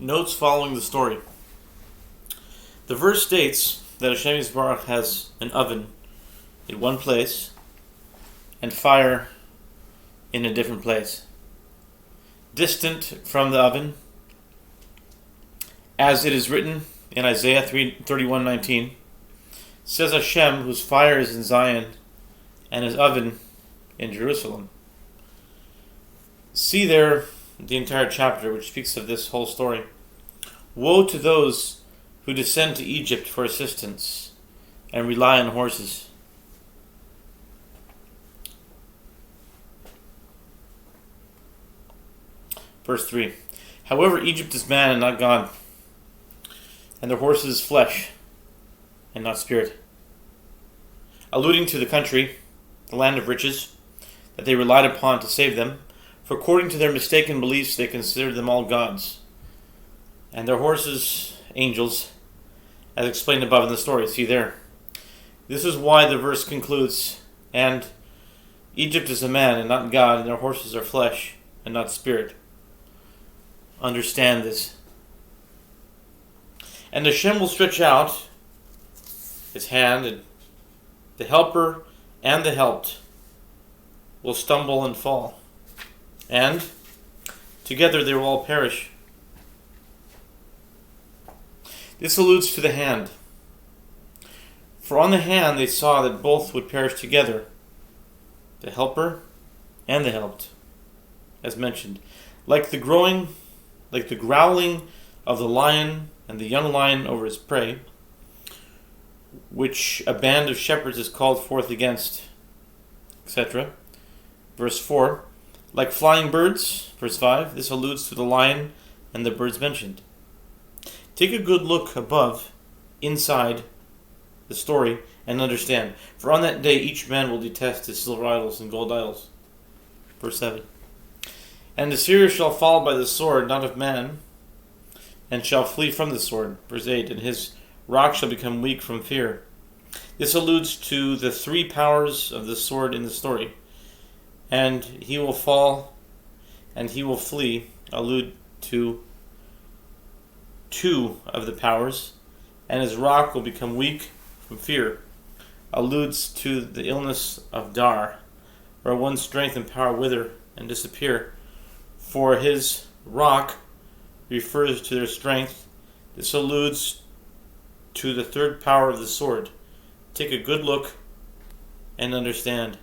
Notes following the story. The verse states that Hashem Yisbarach has an oven in one place and fire in a different place. Distant from the oven, as it is written in Isaiah 31:19, says Hashem, whose fire is in Zion and his oven in Jerusalem. See there the entire chapter which speaks of this whole story. Woe to those who descend to Egypt for assistance and rely on horses. Verse 3. However, Egypt is man and not God, and their horses flesh and not spirit. Alluding to the country, the land of riches, that they relied upon to save them, for according to their mistaken beliefs they considered them all gods, and their horses angels, as explained above in the story. See there. This is why the verse concludes, and Egypt is a man and not God, and their horses are flesh and not spirit. Understand this. And Hashem will stretch out his hand, and the helper and the helped will stumble and fall, and together they will all perish. This alludes to the hand. For on the hand they saw that both would perish together, the helper and the helped, as mentioned. Like the growling of the lion and the young lion over his prey, which a band of shepherds is called forth against, etc. Verse 4. Like flying birds, verse 5, this alludes to the lion and the birds mentioned. Take a good look above, inside the story, and understand. For on that day each man will detest his silver idols and gold idols. Verse 7. And Assyria shall fall by the sword, not of man, and shall flee from the sword. Verse 8. And his rock shall become weak from fear. This alludes to the three powers of the sword in the story. And he will fall, and he will flee, allude to two of the powers, and his rock will become weak from fear, alludes to the illness of Dar, where one's strength and power wither and disappear. For his rock refers to their strength. This alludes to the third power of the sword. Take a good look and understand.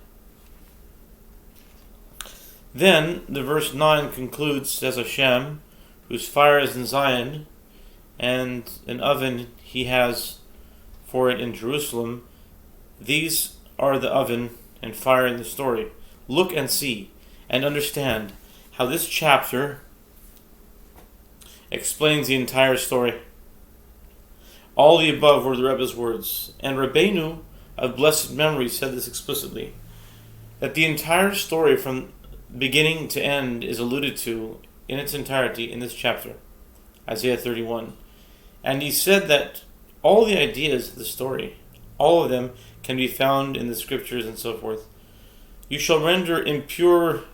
Then, the verse 9 concludes, says Hashem, whose fire is in Zion, and an oven he has for it in Jerusalem. These are the oven and fire in the story. Look and see, and understand how this chapter explains the entire story. All the above were the Rebbe's words, and Rabbeinu of blessed memory said this explicitly, that the entire story from beginning to end is alluded to in its entirety in this chapter, Isaiah 31. And he said that all the ideas of the story, all of them, can be found in the scriptures and so forth. You shall render impure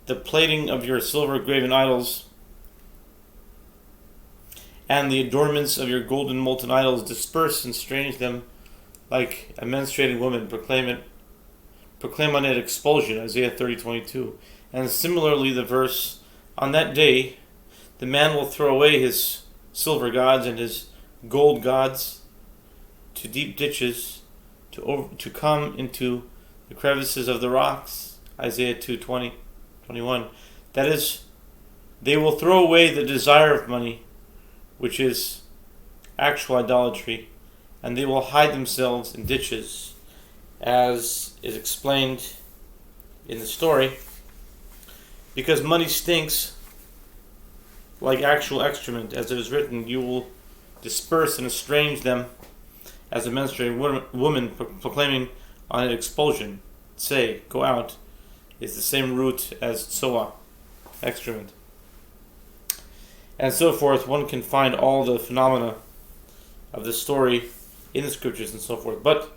the plating of your silver graven idols, and the adornments of your golden molten idols. Disperse and strange them like a menstruating woman. Proclaim on it expulsion, Isaiah 30:22. And similarly the verse, on that day the man will throw away his silver gods and his gold gods to deep ditches, to come into the crevices of the rocks, Isaiah 2:20-21. That is, they will throw away the desire of money, which is actual idolatry, and they will hide themselves in ditches, as is explained in the story, because money stinks like actual excrement. As it is written, you will disperse and estrange them as a menstruating woman, proclaiming on it expulsion. Say, go out, is the same root as tsoa, excrement. And so forth. One can find all the phenomena of the story in the scriptures and so forth. But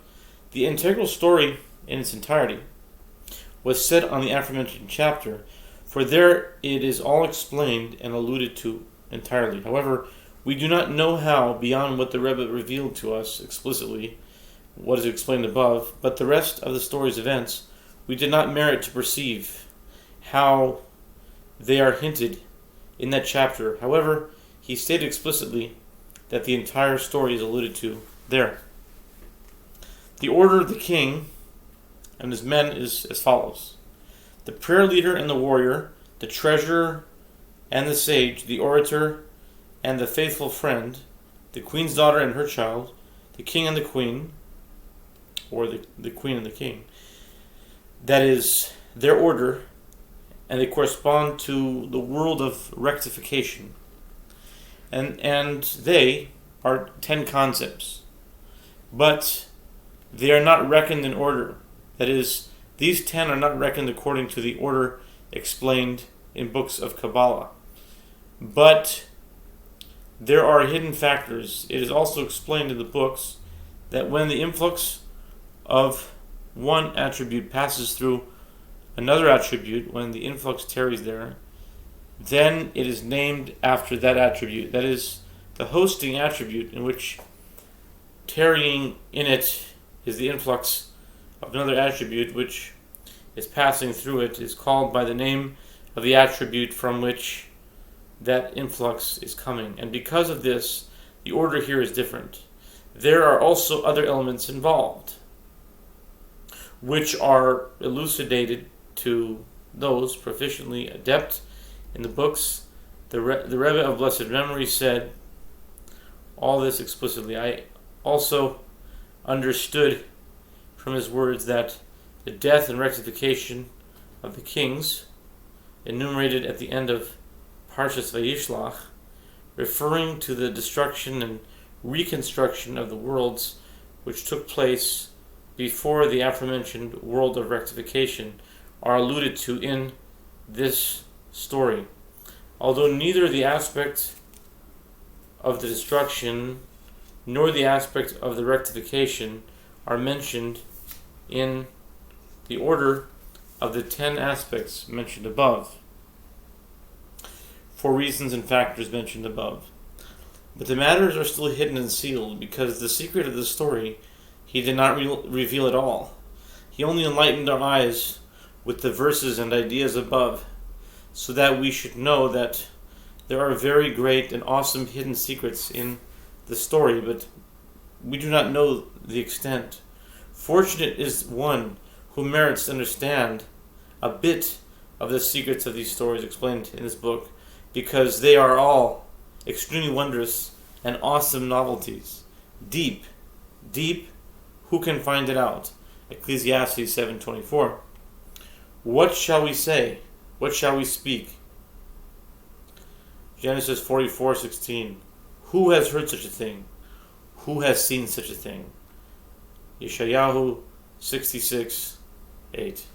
the integral story in its entirety was said on the aforementioned chapter, for there it is all explained and alluded to entirely. However, we do not know how, beyond what the Rebbe revealed to us explicitly, what is explained above, but the rest of the story's events, we did not merit to perceive how they are hinted in that chapter. However, he stated explicitly that the entire story is alluded to there. The order of the king and his men is as follows: the prayer leader and the warrior, the treasurer and the sage, the orator and the faithful friend, the queen's daughter and her child, the king and the queen, or the queen and the king. That is their order, and they correspond to the world of rectification. And they are 10 concepts, but they are not reckoned in order. That is, these 10 are not reckoned according to the order explained in books of Kabbalah. But there are hidden factors. It is also explained in the books that when the influx of one attribute passes through another attribute, when the influx tarries there, then it is named after that attribute. That is, the hosting attribute, in which tarrying in it is the influx of another attribute which is passing through it, is called by the name of the attribute from which that influx is coming. And because of this, the order here is different. There are also other elements involved, which are elucidated to those proficiently adept in the books. The Rebbe of blessed memory said all this explicitly. I also understood from his words that the death and rectification of the kings, enumerated at the end of Parashat Vayishlach, referring to the destruction and reconstruction of the worlds which took place before the aforementioned world of rectification, are alluded to in this story. Although neither the aspect of the destruction nor the aspect of the rectification are mentioned in the order of the 10 aspects mentioned above, for reasons and factors mentioned above. But the matters are still hidden and sealed, because the secret of the story he did not reveal at all. He only enlightened our eyes with the verses and ideas above, so that we should know that there are very great and awesome hidden secrets in the story, but we do not know the extent. Fortunate is one who merits to understand a bit of the secrets of these stories explained in this book, because they are all extremely wondrous and awesome novelties. Deep, who can find it out? Ecclesiastes 7:24. What shall we say? What shall we speak? Genesis 44:16. Who has heard such a thing? Who has seen such a thing? Yeshayahu 66:8.